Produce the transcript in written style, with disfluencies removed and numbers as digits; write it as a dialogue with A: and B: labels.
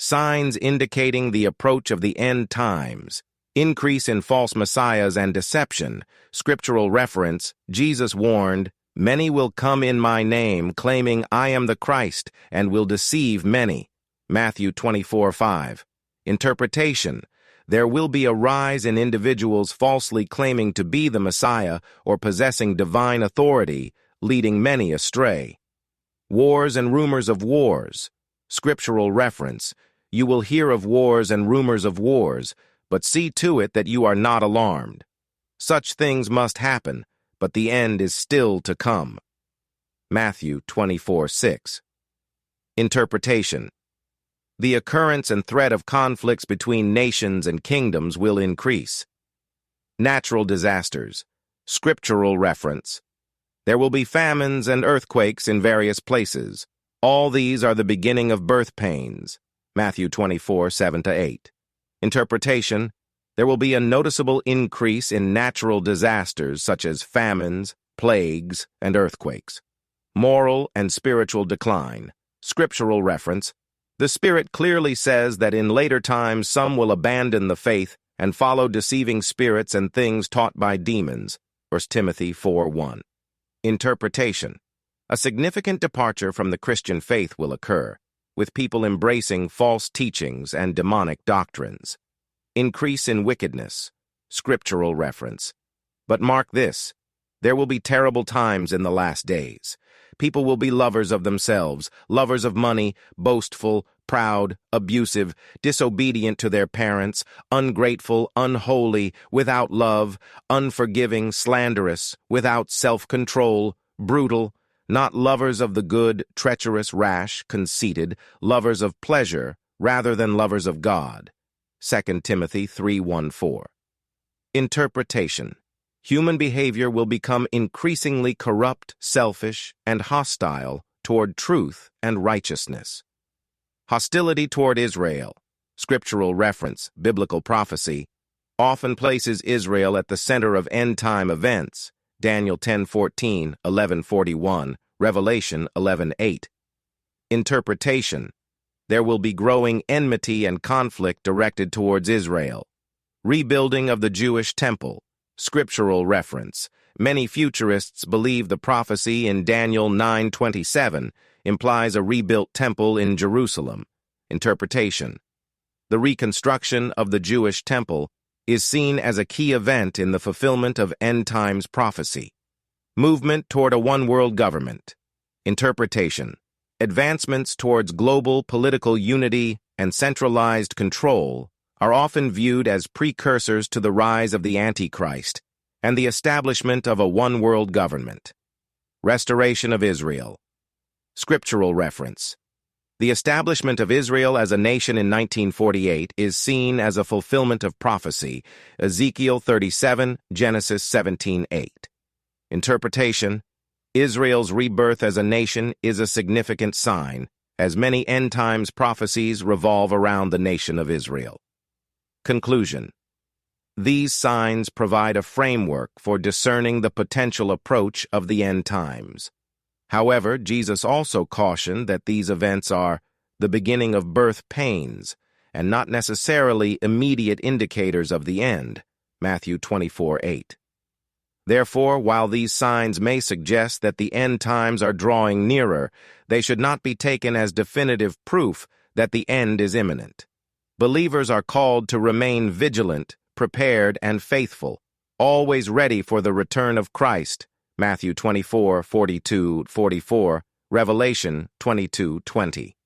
A: signs indicating the approach of the end times, increase in false messiahs and deception. Scriptural reference, Jesus warned, "Many will come in my name, claiming I am the Christ, and will deceive many." Matthew 24:5. Interpretation, there will be a rise in individuals falsely claiming to be the Messiah or possessing divine authority, leading many astray. Wars and rumors of wars. Scriptural reference, you will hear of wars and rumors of wars, but see to it that you are not alarmed. Such things must happen, but the end is still to come. Matthew 24:6. Interpretation, the occurrence and threat of conflicts between nations and kingdoms will increase. Natural disasters. Scriptural reference, there will be famines and earthquakes in various places. All these are the beginning of birth pains. Matthew 24:7-8. Interpretation, there will be a noticeable increase in natural disasters such as famines, plagues, and earthquakes. Moral and spiritual decline. Scriptural reference, the Spirit clearly says that in later times some will abandon the faith and follow deceiving spirits and things taught by demons. 1 Timothy 4:1. Interpretation, a significant departure from the Christian faith will occur, with people embracing false teachings and demonic doctrines. Increase in wickedness. Scriptural reference, but mark this, there will be terrible times in the last days. People will be lovers of themselves, lovers of money, boastful, proud, abusive, disobedient to their parents, ungrateful, unholy, without love, unforgiving, slanderous, without self-control, brutal, not lovers of the good, treacherous, rash, conceited, lovers of pleasure, rather than lovers of God. 2 Timothy 3:1-4. Interpretation, human behavior will become increasingly corrupt, selfish, and hostile toward truth and righteousness. Hostility toward Israel. Scriptural reference, biblical prophecy, often places Israel at the center of end-time events. Daniel 10:14, 11:41, Revelation 11:8. Interpretation, there will be growing enmity and conflict directed towards Israel. Rebuilding of the Jewish temple. Scriptural reference, many futurists believe the prophecy in Daniel 9:27 implies a rebuilt temple in Jerusalem. Interpretation, the reconstruction of the Jewish temple is seen as a key event in the fulfillment of end times prophecy. Movement toward a one-world government. Interpretation, advancements towards global political unity and centralized control are often viewed as precursors to the rise of the Antichrist and the establishment of a one-world government. Restoration of Israel. Scriptural reference, the establishment of Israel as a nation in 1948 is seen as a fulfillment of prophecy. Ezekiel 37, Genesis 17:8. Interpretation, Israel's rebirth as a nation is a significant sign, as many end times prophecies revolve around the nation of Israel. Conclusion, these signs provide a framework for discerning the potential approach of the end times. However, Jesus also cautioned that these events are the beginning of birth pains and not necessarily immediate indicators of the end. Matthew 24:8. Therefore, while these signs may suggest that the end times are drawing nearer, they should not be taken as definitive proof that the end is imminent. Believers are called to remain vigilant, prepared, and faithful, always ready for the return of Christ. Matthew 24:42-44, Revelation 22:20.